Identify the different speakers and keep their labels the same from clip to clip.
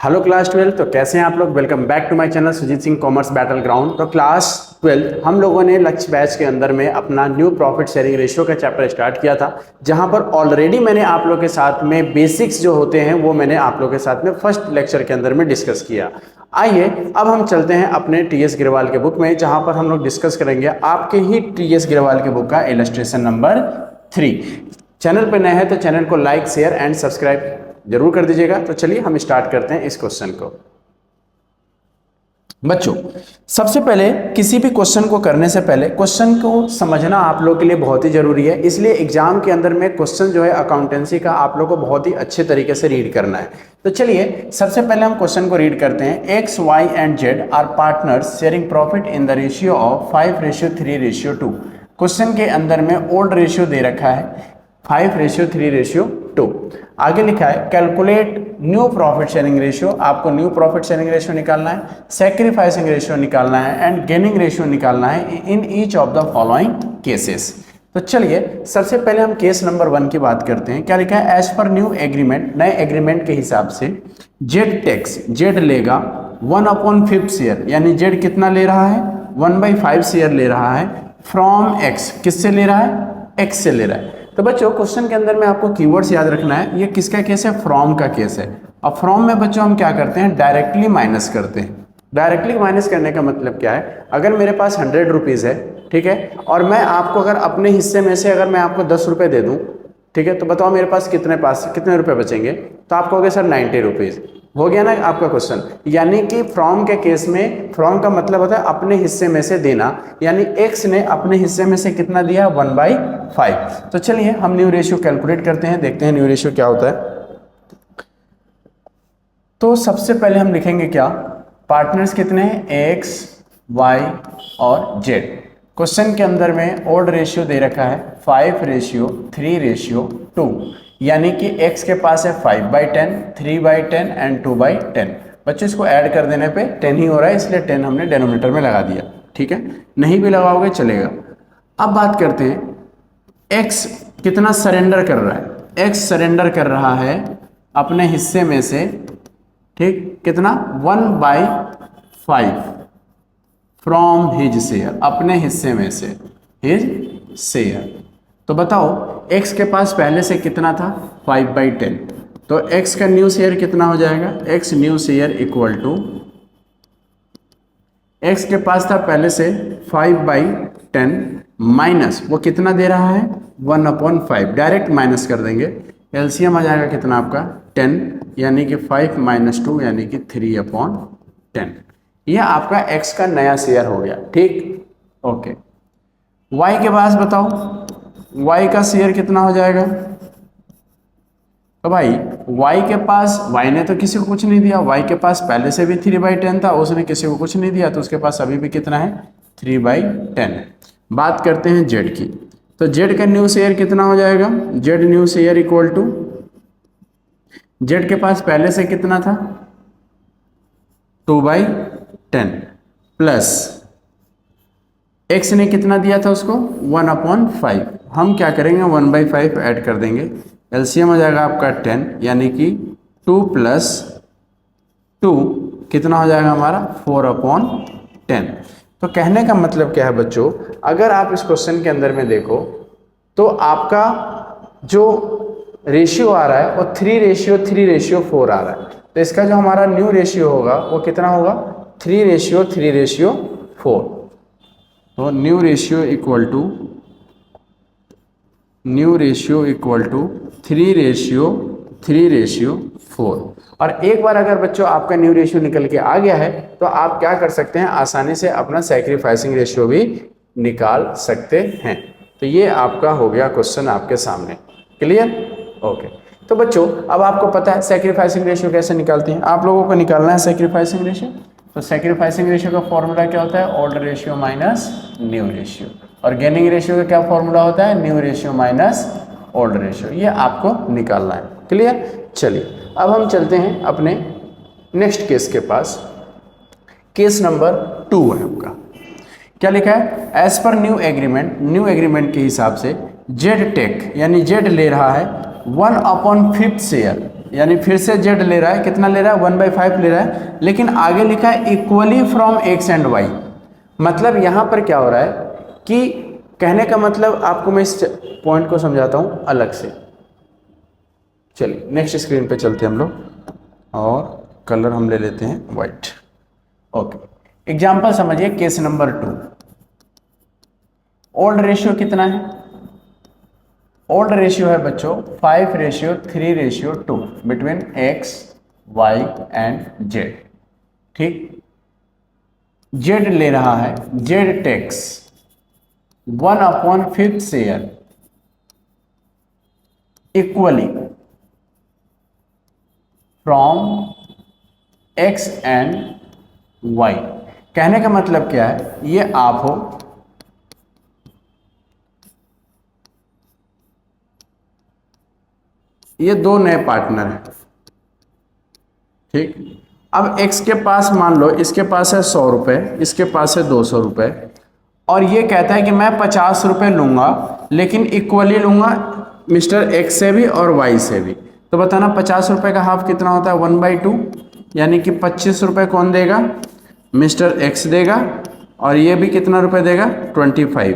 Speaker 1: Hello class 12। तो कैसे हैं आप लोग। Welcome back to my channel Sujeet Singh commerce battle ground. तो क्लास 12 हम लोगों ने लक्ष्य बैच के अंदर में अपना न्यू प्रॉफिट शेयरिंग रेशियो का चैप्टर स्टार्ट किया था, जहां पर ऑलरेडी मैंने आप लोग के साथ में बेसिक्स जो होते हैं वो मैंने आप लोग के साथ में फर्स्ट लेक्चर के अंदर में डिस्कस किया। आइए अब हम चलते हैं अपने टीएस गिरवाल के बुक में, जहां पर हम लोग डिस्कस करेंगे आपके ही टीएस गिरवाल के बुक का इलस्ट्रेशन नंबर 3। चैनल पर नए हैं तो चैनल को लाइक शेयर एंड सब्सक्राइब जरूर कर दीजिएगा। तो चलिए हम स्टार्ट करते हैं इस क्वेश्चन को। बच्चों, सबसे पहले किसी भी क्वेश्चन को करने से पहले क्वेश्चन को समझना आप लोग के लिए बहुत ही जरूरी है। इसलिए एग्जाम के अंदर में क्वेश्चन जो है अकाउंटेंसी का आप लोग को बहुत ही अच्छे तरीके से रीड करना है। तो चलिए सबसे पहले हम क्वेश्चन को रीड करते हैं। X Y and Z are partners sharing profit in the ratio of 5:3:2। Question के अंदर में ओल्ड रेशियो दे रखा है 5:3:2। आगे लिखा है calculate new profit sharing ratio. आपको न्यू प्रॉफिट शेयरिंग रेशियो निकालना है, सेक्रीफाइसिंग रेशियो निकालना है एंड गेनिंग रेशियो निकालना है in each of the following cases. तो चलिए सबसे पहले हम केस नंबर 1 की बात करते हैं। क्या लिखा है, एज पर न्यू एग्रीमेंट, नए एग्रीमेंट के हिसाब से जेड टैक्स, जेड लेगा 1/5 शेयर, यानी जेड कितना ले रहा है 1/5 शेयर ले रहा है फ्रॉम एक्स। किससे ले रहा है, एक्स से ले रहा है। तो बच्चों क्वेश्चन के अंदर में आपको कीवर्ड्स याद रखना है। ये किसका केस है, फ्रॉम का केस है। अब फ्रॉम में बच्चों हम क्या करते हैं, डायरेक्टली माइनस करते हैं। डायरेक्टली माइनस करने का मतलब क्या है, अगर मेरे पास 100 रुपीज़ है, ठीक है, और मैं आपको अगर अपने हिस्से में से अगर मैं आपको 10 रुपये दे दूँ, ठीक है, तो बताओ मेरे पास कितने रुपए बचेंगे। तो आप कहोगे सर 90 रुपीज़। हो गया ना आपका क्वेश्चन। यानी कि फ्रॉम के केस में फ्रॉम का मतलब होता है अपने हिस्से में से देना, यानी एक्स ने अपने हिस्से में से कितना दिया 1/5। तो चलिए हम न्यू रेशियो कैलकुलेट करते हैं, देखते हैं न्यू रेशियो क्या होता है। तो सबसे पहले हम लिखेंगे क्या, पार्टनर्स कितने हैं, एक्स वाई और जेड। क्वेश्चन के अंदर में ओल्ड रेशियो दे रखा है 5:3:2, यानी कि x के पास है 5/10, 3/10 एंड 2/10। बच्चों इसको ऐड कर देने पे 10 ही हो रहा है, इसलिए 10 हमने डेनोमिनेटर में लगा दिया, ठीक है, नहीं भी लगाओगे चलेगा। अब बात करते हैं x कितना सरेंडर कर रहा है। x सरेंडर कर रहा है अपने हिस्से में से, ठीक, कितना 1/5 फ्रॉम हिज शेयर, अपने हिस्से में से हिज शेयर। तो बताओ x के पास पहले से कितना था 5/10, तो x का न्यू शेयर कितना हो जाएगा, x new share equal to, x के पास था पहले से 5/10 माइनस वो कितना दे रहा है 1/5, डायरेक्ट माइनस कर देंगे। एलसीएम आ जाएगा कितना आपका 10, यानी कि 5 - 2 यानी कि 3/10। यह आपका x का नया शेयर हो गया, ठीक, ओके। y के पास बताओ y का शेयर कितना हो जाएगा। तो भाई y के पास, y ने तो किसी को कुछ नहीं दिया, y के पास पहले से भी 3/10 था, उसने किसी को कुछ नहीं दिया, तो उसके पास अभी भी कितना है 3/10। बात करते हैं z की। तो z का न्यू शेयर कितना हो जाएगा, z new share equal to, z के पास पहले से कितना था 2/10 प्लस x ने कितना दिया था उसको 1/5। हम क्या करेंगे 1/5 ऐड कर देंगे, एलसीएम हो जाएगा आपका 10, यानी कि 2 + 2 कितना हो जाएगा हमारा 4/10। तो कहने का मतलब क्या है बच्चों, अगर आप इस क्वेश्चन के अंदर में देखो तो आपका जो रेशियो आ रहा है वो 3:3:4 आ रहा है। तो इसका जो हमारा न्यू रेशियो होगा वो कितना होगा 3:3:4। तो न्यू रेशियो इक्वल टू 3:3:4। और एक बार अगर बच्चों आपका न्यू रेशियो निकल के आ गया है तो आप क्या कर सकते हैं, आसानी से अपना सैक्रिफाइसिंग रेशियो भी निकाल सकते हैं। तो ये आपका हो गया क्वेश्चन आपके सामने, क्लियर, ओके। तो बच्चों अब आपको पता है सैक्रिफाइसिंग रेशियो कैसे निकालते हैं, आप लोगों को निकालना है सैक्रिफाइसिंग रेशियो। तो सैक्रिफाइसिंग रेशियो का फॉर्मूला क्या होता है, old ratio minus new ratio. और गेनिंग रेशियो का क्या फॉर्मूला होता है, new ratio minus old ratio. ये आपको निकालना है, क्लियर। चलिए अब हम चलते हैं अपने नेक्स्ट केस के पास। केस नंबर 2 है आपका। क्या लिखा है, एज पर न्यू एग्रीमेंट के हिसाब से जेड टेक, यानी जेड ले रहा है 1/5 शेयर यानी फिर से जेड ले रहा है, कितना ले रहा है 1/5 ले रहा है, लेकिन आगे लिखा है equally from X and Y. मतलब यहाँ पर क्या हो रहा है कि कहने का मतलब आपको मैं इस पॉइंट को समझाता हूँ अलग से। चलिए नेक्स्ट स्क्रीन पे चलते हैं हम लोग और कलर हम ले लेते हैं वाइट। ओके, एग्जाम्पल समझिए केस नंबर 2। ओल्ड रेशियो कितना है? ओल्ड रेशियो है बच्चों 5:3:2 between x, y and z। ठीक, z ले रहा है, z takes 1/5 share equally from x and y। कहने का मतलब क्या है, ये आप हो, ये दो नए पार्टनर हैं। ठीक, अब x के पास मान लो इसके पास है 100 रुपये, इसके पास है 200 रुपये, और ये कहता है कि मैं 50 रुपये लूँगा लेकिन इक्वली लूँगा मिस्टर x से भी और y से भी। तो बताना 50 रुपये का हाफ कितना होता है 1/2, यानी कि 25 रुपये कौन देगा? मिस्टर x देगा, और ये भी कितना रुपये देगा 25।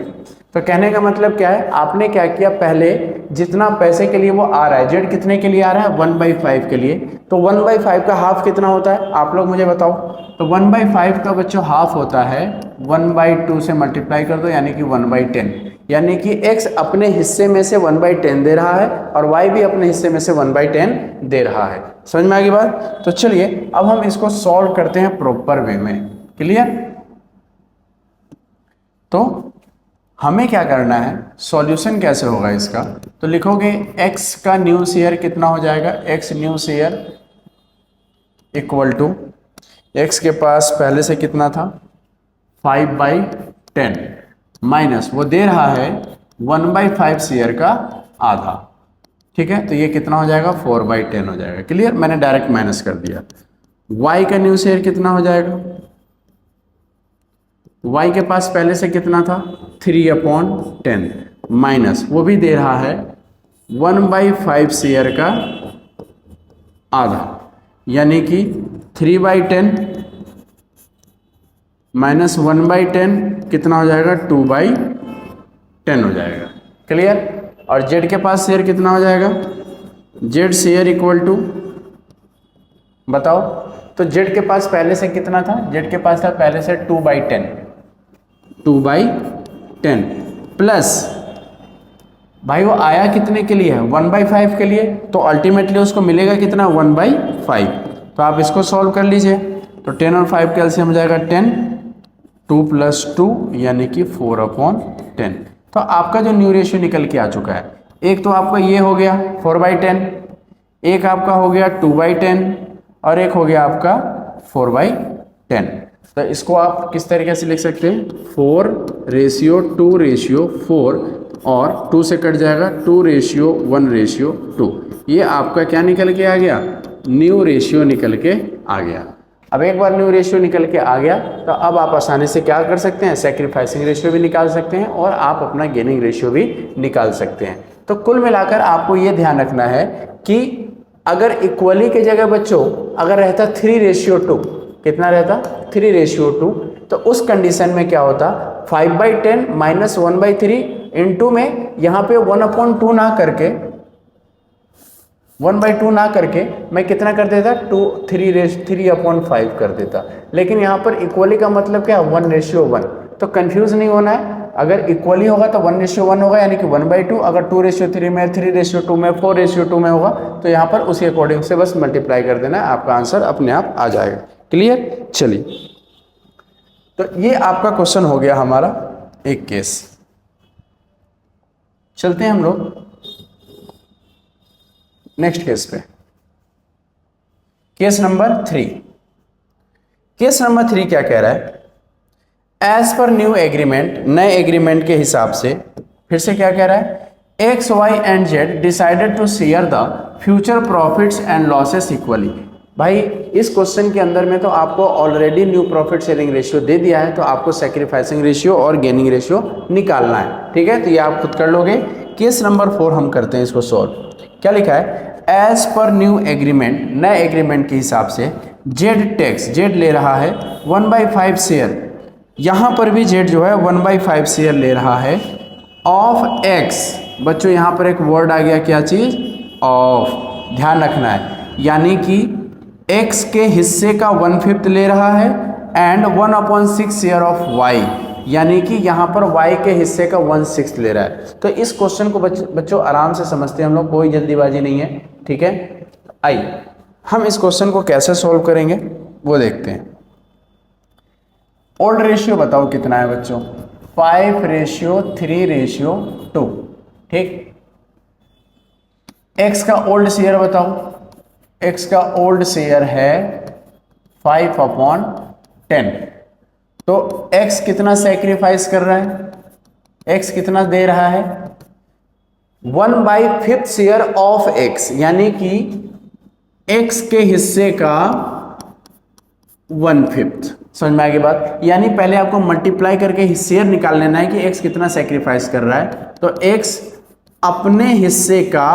Speaker 1: तो कहने का मतलब क्या है, आपने क्या किया, पहले जितना पैसे के लिए वो आ रहा है, जेड कितने के लिए आ रहा है 1/5 के लिए, तो 1/5 का हाफ कितना होता है आप लोग मुझे बताओ। तो 1/5 का बच्चों हाफ होता है 1/2 से मल्टीप्लाई कर दो, यानी कि 1/10। यानी कि x अपने हिस्से में से 1/10 दे रहा है और y भी अपने हिस्से में से 1/10 दे रहा है। समझ में आ गई बात? तो चलिए अब हम इसको सॉल्व करते हैं प्रॉपर वे में। क्लियर? तो हमें क्या करना है, सॉल्यूशन कैसे होगा इसका, तो लिखोगे x का न्यू शेयर कितना हो जाएगा, x new share equal to x के पास पहले से कितना था 5/10 माइनस वो दे रहा है 1/5 शेयर का आधा। ठीक है, तो ये कितना हो जाएगा 4/10 हो जाएगा। क्लियर? मैंने डायरेक्ट माइनस कर दिया। y का न्यू शेयर कितना हो जाएगा, y के पास पहले से कितना था 3/10 माइनस वो भी दे रहा है 1/5 शेयर का आधा, यानी कि 3/10 माइनस 1/10 कितना हो जाएगा 2/10 हो जाएगा। क्लियर? और z के पास शेयर कितना हो जाएगा, z शेयर इक्वल टू बताओ। तो z के पास पहले से कितना था, z के पास था पहले से 2/10 प्लस भाई वो आया कितने के लिए है 1/5 के लिए, तो अल्टीमेटली उसको मिलेगा कितना 1/5। तो आप इसको सॉल्व कर लीजिए। तो 10 और 5 कैल्सियम हो जाएगा 10, 2 + 2 यानी कि 4/10। तो आपका जो न्यू रेशियो निकल के आ चुका है, एक तो आपका ये हो गया 4/10, एक आपका हो गया 2/10 और एक हो गया आपका 4/10। तो इसको आप किस तरीके से लिख सकते हैं 4:2:4 और 2 से कट जाएगा 2:1:2। ये आपका क्या निकल के आ गया, न्यू रेशियो निकल के आ गया। अब एक बार न्यू रेशियो निकल के आ गया तो अब आप आसानी से क्या कर सकते हैं, सैक्रिफाइसिंग रेशियो भी निकाल सकते हैं और आप अपना गेनिंग रेशियो भी निकाल सकते हैं। तो कुल मिलाकर आपको ये ध्यान रखना है कि अगर इक्वली की जगह बच्चों अगर रहता 3:2, कितना रहता 3:2, तो उस कंडीशन में क्या होता 5/10 माइनस 1/3 इंटू में यहाँ पे 1/2 ना करके 1/2 ना करके मैं कितना कर देता 3/5 कर देता। लेकिन यहाँ पर इक्वली का मतलब क्या 1:1। तो कंफ्यूज नहीं होना है, अगर इक्वली होगा तो 1:1 होगा यानी कि 1/2, अगर 2:3 में 3:2 में 4:2 में होगा तो यहाँ पर उसी अकॉर्डिंग से बस मल्टीप्लाई कर देना है, आपका आंसर अपने आप आ जाएगा। क्लियर? चलिए, तो ये आपका क्वेश्चन हो गया हमारा एक केस। चलते हैं हम लोग नेक्स्ट केस पे, केस नंबर 3। केस नंबर 3 क्या कह रहा है, एज पर न्यू एग्रीमेंट, नए एग्रीमेंट के हिसाब से फिर से क्या कह रहा है, X Y and Z decided to share the future profits and losses equally. भाई इस क्वेश्चन के अंदर में तो आपको already new profit sharing ratio दे दिया है, तो आपको सैक्रिफाइसिंग रेशियो और गेनिंग रेशियो निकालना है। ठीक है, तो ये आप खुद कर लोगे केस नंबर 4 हम करते हैं इसको सॉल्व। क्या लिखा है, एज पर न्यू एग्रीमेंट, नए एग्रीमेंट के हिसाब से जेड टैक्स, जेड ले रहा है 1/5 शेयर, यहाँ पर भी जेड जो है 1/5 शेयर ले रहा है ऑफ एक्स। बच्चों यहाँ पर एक वर्ड आ गया, क्या चीज़, ऑफ, ध्यान रखना है, यानी कि एक्स के हिस्से का 1/5 ले रहा है एंड 1/6 शेयर ऑफ वाई, यानी कि यहाँ पर y के हिस्से का 1/6 ले रहा है। तो इस क्वेश्चन को बच्चों आराम से समझते हैं हम लोग, कोई जल्दीबाजी नहीं है, ठीक है। आइए हम इस क्वेश्चन को कैसे सॉल्व करेंगे वो देखते हैं। ओल्ड रेशियो बताओ कितना है बच्चों, 5:3:2, ठीक। x का ओल्ड शेयर बताओ, x का ओल्ड शेयर है 5/10। तो x कितना सेक्रीफाइस कर रहा है, x कितना दे रहा है, 1/5 शेयर ऑफ x, यानी कि x के हिस्से का 1/5। समझ में आ गई बात, यानी पहले आपको मल्टीप्लाई करके शेयर निकाल लेना है कि x कितना सेक्रीफाइस कर रहा है। तो x अपने हिस्से का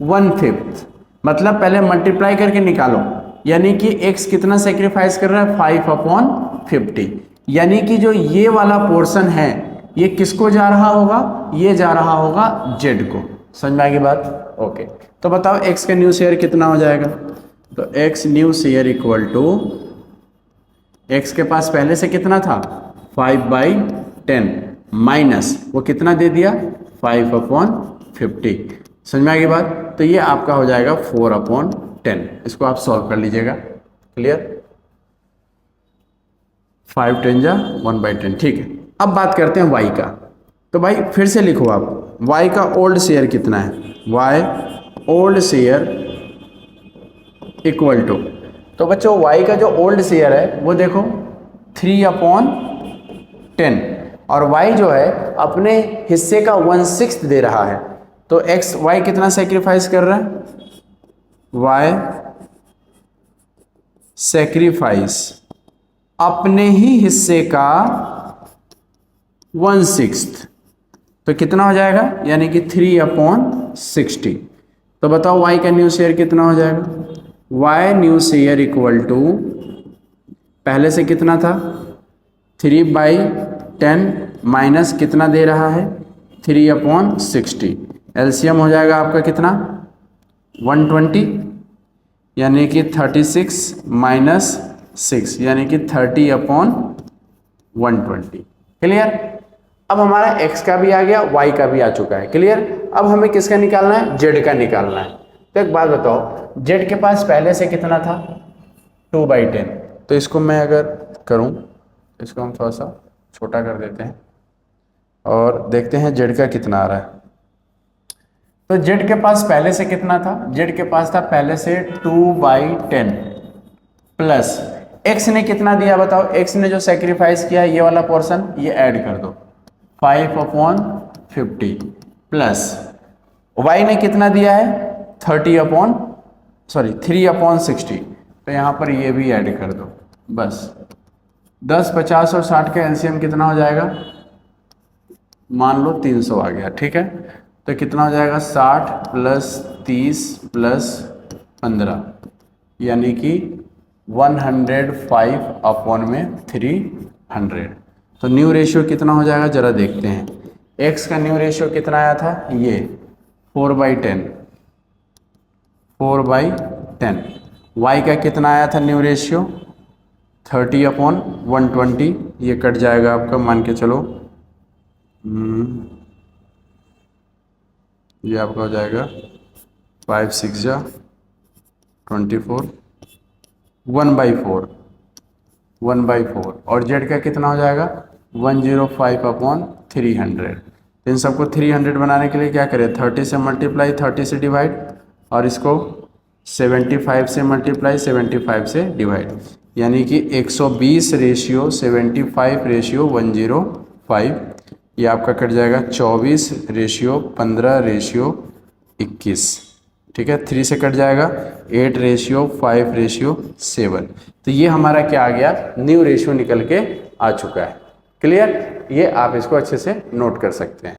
Speaker 1: 1/5, मतलब पहले मल्टीप्लाई करके निकालो, यानी कि x कितना सेक्रीफाइस कर रहा है 5/50, यानी कि जो ये वाला पोर्शन है ये किसको जा रहा होगा, ये जा रहा होगा z को। समझ में आ गई बात, ओके। तो बताओ x का न्यू शेयर कितना हो जाएगा, तो x new share equal to, x के पास पहले से कितना था 5/10 माइनस वो कितना दे दिया 5/50। समझ में आ गई बात, तो ये आपका हो जाएगा 4/10। इसको आप सॉल्व कर लीजिएगा, क्लियर, 5×10 = 1/10, ठीक है। अब बात करते हैं y का, तो भाई फिर से लिखो आप, y का ओल्ड शेयर कितना है, y old share equal to, तो बच्चों y का जो ओल्ड शेयर है वो देखो 3/10, और y जो है अपने हिस्से का 1/6 दे रहा है। तो y कितना सेक्रीफाइस कर रहा है, y सेक्रीफाइस अपने ही हिस्से का 1/6, तो कितना हो जाएगा, यानी कि 3/60। तो बताओ y का न्यू शेयर कितना हो जाएगा, y new share equal to, पहले से कितना था 3/10 माइनस कितना दे रहा है 3/60, एलसीएम हो जाएगा आपका कितना 120, यानी कि 36 माइनस 6, यानी कि 30/120। क्लियर, अब हमारा x का भी आ गया, y का भी आ चुका है, क्लियर। अब हमें किसका निकालना है, z का निकालना है। तो एक बात बताओ, z के पास पहले से कितना था 2/10, तो इसको मैं अगर करूं, इसको हम थोड़ा सा छोटा कर देते हैं और देखते हैं z का कितना आ रहा है। तो z के पास पहले से कितना था, z के पास था पहले से 2/10 प्लस x ने कितना दिया बताओ, x ने जो सेक्रीफाइस किया ये वाला पोर्शन, ये ऐड कर दो 5/50 प्लस y ने कितना दिया है 3/60, तो यहाँ पर ये भी ऐड कर दो, बस 10, 50 और 60 का एलसीएम कितना हो जाएगा, मान लो 300 आ गया, ठीक है। तो कितना हो जाएगा 60 + 30 + 15, यानी कि 105/300। तो न्यू रेशियो कितना हो जाएगा जरा देखते हैं। x का न्यू रेशियो कितना आया था, ये 4/10, y का कितना आया था न्यू रेशियो 30/120, ये कट जाएगा आपका, मान के चलो ये आपका हो जाएगा 5 6 जा 24, 1/4 और z का कितना हो जाएगा 105/300। इन सबको 300 बनाने के लिए क्या करें, 30 से मल्टीप्लाई, 30 से डिवाइड, और इसको 75 से मल्टीप्लाई, 75 से डिवाइड, यानी कि 120:75:105, ये आपका कट जाएगा 24:15:21, ठीक है। 3 से कट जाएगा 8:5:7, तो ये हमारा क्या आ गया, न्यू रेशियो निकल के आ चुका है। क्लियर, ये आप इसको अच्छे से नोट कर सकते हैं।